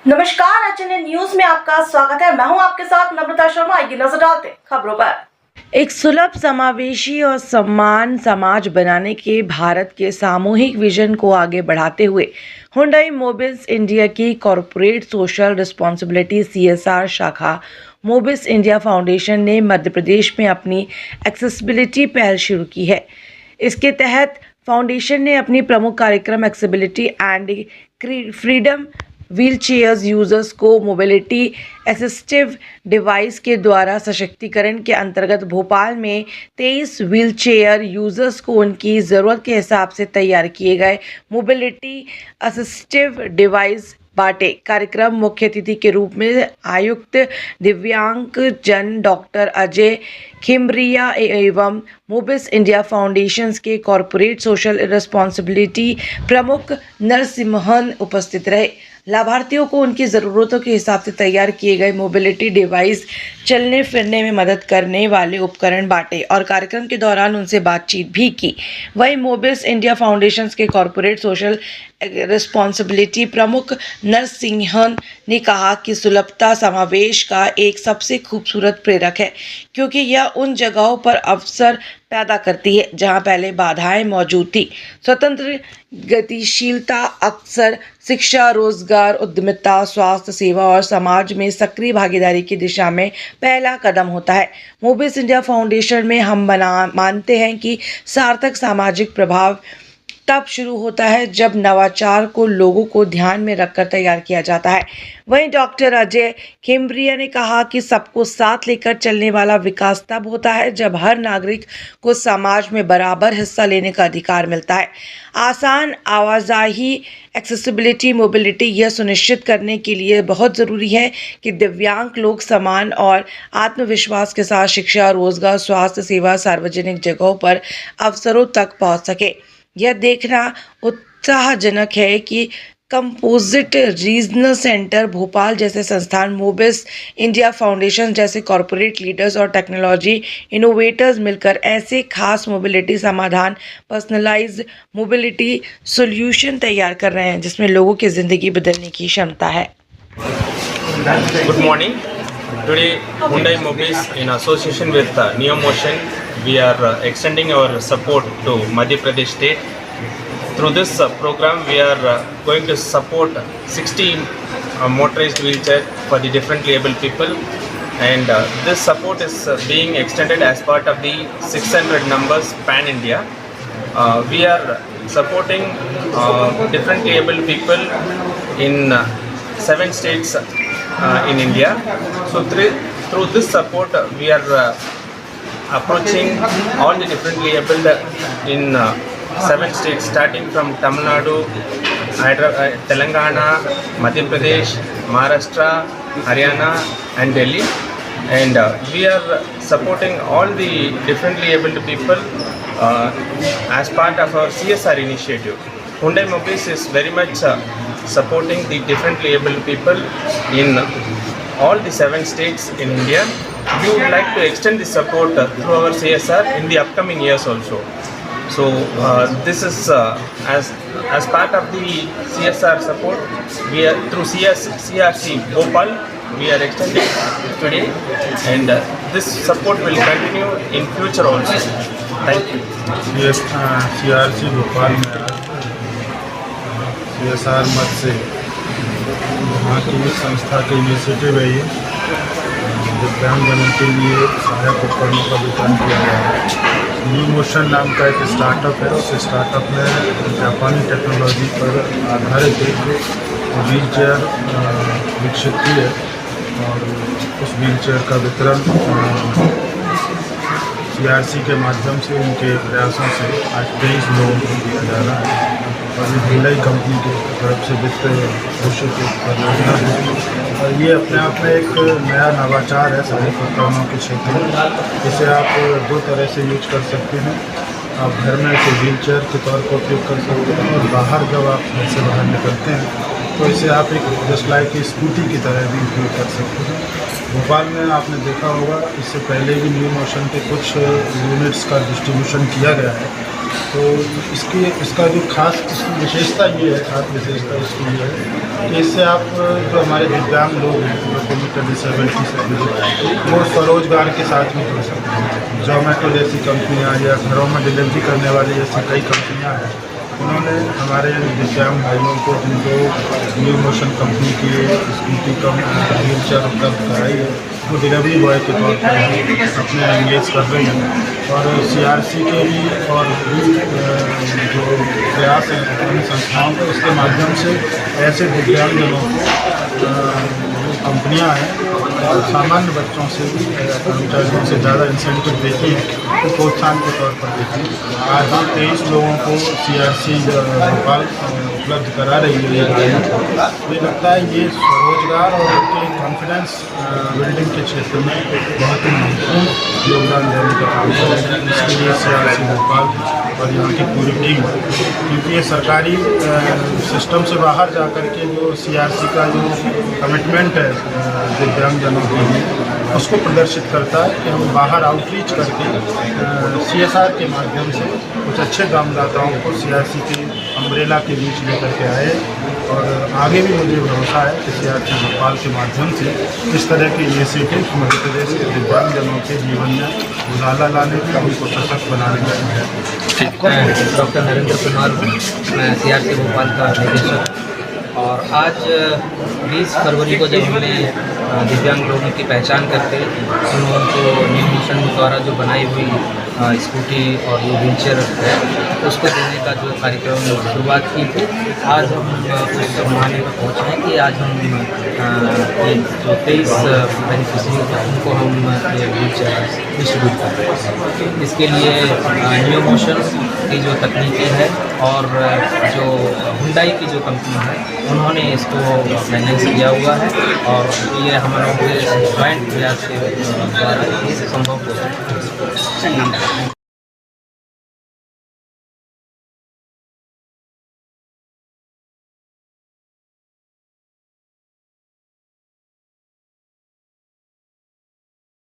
नमस्कार, HNN news में आपका स्वागत है। मैं हूं आपके साथ नम्रता शर्मा। आइए नजर डालते हैं खबरों पर। एक सुलभ, समावेशी और सम्मान समाज बनाने के भारत के सामूहिक विजन को आगे बढ़ाते हुए हुंडई मोबिल्स इंडिया की कॉरपोरेट सोशल रिस्पॉन्सिबिलिटी (CSR) शाखा मोबिल्स इंडिया फाउंडेशन ने मध्य प्रदेश में अपनी एक्सेसिबिलिटी पहल शुरू की है। इसके तहत फाउंडेशन ने अपनी प्रमुख कार्यक्रम accessibility and freedom wheelchair users को मोबिलिटी असिस्टिव डिवाइस के द्वारा सशक्तिकरण के अंतर्गत भोपाल में 23 व्हीलचेयर यूजर्स को उनकी ज़रूरत के हिसाब से तैयार किए गए मोबिलिटी असिस्टिव डिवाइस बांटे। कार्यक्रम मुख्य अतिथि के रूप में आयुक्त दिव्यांग जन डॉक्टर अजय खिमरिया एवं मोबिल्स इंडिया फाउंडेशन के कॉरपोरेट सोशल रिस्पॉन्सिबिलिटी प्रमुख नरसिम्हन उपस्थित रहे। लाभार्थियों को उनकी ज़रूरतों के हिसाब से तैयार किए गए मोबिलिटी डिवाइस, चलने फिरने में मदद करने वाले उपकरण बांटे और कार्यक्रम के दौरान उनसे बातचीत भी की। वहीं मोबिल्स इंडिया फाउंडेशन के कॉरपोरेट सोशल रिस्पॉन्सिबिलिटी प्रमुख नरसिम्हन ने कहा कि सुलभता समावेश का एक सबसे खूबसूरत प्रेरक है, क्योंकि यह उन जगहों पर अवसर पैदा करती है जहां पहले बाधाएं मौजूद थी। स्वतंत्र गतिशीलता अक्सर शिक्षा, रोजगार, उद्यमिता, स्वास्थ्य सेवा और समाज में सक्रिय भागीदारी की दिशा में पहला कदम होता है। मोबिल्स इंडिया फाउंडेशन में हम मानते हैं कि सार्थक सामाजिक प्रभाव तब शुरू होता है जब नवाचार को लोगों को ध्यान में रखकर तैयार किया जाता है। वहीं डॉक्टर अजय खिमरिया ने कहा कि सबको साथ लेकर चलने वाला विकास तब होता है जब हर नागरिक को समाज में बराबर हिस्सा लेने का अधिकार मिलता है। आसान आवाजाही एक्सेसिबिलिटी मोबिलिटी यह सुनिश्चित करने के लिए बहुत ज़रूरी है कि दिव्यांग लोग समान और आत्मविश्वास के साथ शिक्षा, रोजगार, स्वास्थ्य सेवा, सार्वजनिक जगहों पर अवसरों तक पहुंच सके। यह देखना उत्साहजनक है कि कंपोजिट रीजनल सेंटर भोपाल जैसे संस्थान, मोबिल्स इंडिया फाउंडेशन जैसे कॉरपोरेट लीडर्स और टेक्नोलॉजी इनोवेटर्स मिलकर ऐसे खास मोबिलिटी समाधान, पर्सनलाइज्ड मोबिलिटी सॉल्यूशन तैयार कर रहे हैं जिसमें लोगों की ज़िंदगी बदलने की क्षमता है। Good morning. Today, Hyundai Mobis, in association with Neomotion, we are extending our support to Madhya Pradesh state. Through this program, we are going to support 60 motorized wheelchair for the differently abled people, and this support is being extended as part of the 600 numbers Pan India. We are supporting differently abled people in 7 states in India. So through this support, we are approaching all the differently abled in 7 states, starting from Tamil Nadu, Telangana, Madhya Pradesh, Maharashtra, Haryana and Delhi. And we are supporting all the differently abled people as part of our CSR initiative. Hyundai Mobis is very much supporting the differently abled people in all the 7 states in India. We would like to extend the support through our CSR in the upcoming years also. So this is as part of the CSR support. We are through CRC Bhopal. We are extending today, and this support will continue in future also. Thank you. CRC Bhopal में CSR मत से वहाँ की संस्था के initiative है। ये दिव्यांगजनों के लिए सहायक उपकरणों का वितरण किया गया है। न्यूमोशन नाम का एक स्टार्टअप है। उस स्टार्टअप ने जापानी टेक्नोलॉजी पर आधारित एक व्हील चेयर विकसित की है और उस व्हील चेयर का वितरण CRC के माध्यम से, उनके प्रयासों से आज 23 लोगों को दिया जा रहा है और ये हुंडई कंपनी की तरफ से वित्त घोषित परियोजना है और ये अपने आप में एक नया नवाचार है सहायक उपकरणों के क्षेत्र में। इसे आप 2 तरह से यूज कर सकते हैं। आप घर में इसे व्हील चेयर के तौर पर उपयोग कर सकते हैं और बाहर जब आप घर से बाहर निकलते हैं तो इसे आप एक जस्ट लाइक स्कूटी की तरह भी उपयोग कर सकते हैं। भोपाल में आपने देखा होगा, इससे पहले भी न्यू मोशन के कुछ यूनिट्स का डिस्ट्रीब्यूशन किया गया है तो इसका जो खास इसकी विशेषता ये है, खास विशेषता इसकी ये है कि इससे आप जो हमारे दिव्यांग लोग हैं जो फिजिकल डिसेबिलिटी से वो स्वरोजगार के साथ भी जुड़ सकते हैं। जोमेटो जैसी कंपनियां या घरों में डिलीवरी करने वाली ऐसी कई कंपनियां हैं, उन्होंने हमारे दिव्यांग भाइयों को जिनको न्यू मोशन कंपनी की स्कूटी कम व्हील चेयर उपलब्ध कराई है, वो डिलीवरी बॉय के तौर पर अपने एंगेज कर रहे हैं। और CRC के भी और भी जो प्रयास हैं अपनी संस्थाओं के, उसके माध्यम से ऐसे दिव्यांगजनों को कंपनियां हैं और सामान्य बच्चों से भी कर्मचारियों से ज़्यादा इंसेंटिव देती हैं, तो प्रोत्साहन के तौर पर देती हैं। आज हम 23 लोगों को CRC भोपाल उपलब्ध करा रही है। मुझे लगता है ये स्वरोजगार और उनके कॉन्फिडेंस बिल्डिंग के क्षेत्र में बहुत ही महत्वपूर्ण योगदान देने का काम करेगा। इसके लिए CRC भोपाल और यहाँ की पूरी टीम, क्योंकि ये सरकारी सिस्टम से बाहर जा कर के जो CRC का जो कमिटमेंट है दिव्यांगजनों के लिए, उसको प्रदर्शित करता है कि हम बाहर आउटरीच करके CSR के माध्यम से कुछ अच्छे दामदाताओं को CRC के अम्ब्रेला के बीच लेकर के आए। और आगे भी मुझे भरोसा है कि CRC भोपाल के माध्यम से इस तरह के इनिशिएटिव मध्य प्रदेश के दिव्यांगजनों के जीवन में उजाला लाने का, उनको सशक्त बनाने का है। डॉक्टर नरेंद्र कुमार, मैं CRC भोपाल का निदेशक। और आज 20 फरवरी को जब हमने दिव्यांग लोगों की पहचान करके उन लोगों को न्यू मोशन द्वारा जो बनाई हुई स्कूटी और जो व्हील चेयर है उसको देने का जो कार्यक्रम शुरुआत की थी, आज हम उस माने पर पहुँचे हैं कि आज हम ये जो 23 बेनिफिशरी हैं उनको हम ये व्हील चेयर डिस्ट्रीब्यूट कर रहे हैं। इसके लिए न्यू मोशन की जो तकनीकी है और जो हुंडई की जो कंपनी है उन्होंने इसको फाइनेंस किया हुआ है, और ये हम लोगों के जॉइंट प्रयास के द्वारा ये संभव हो सकता है।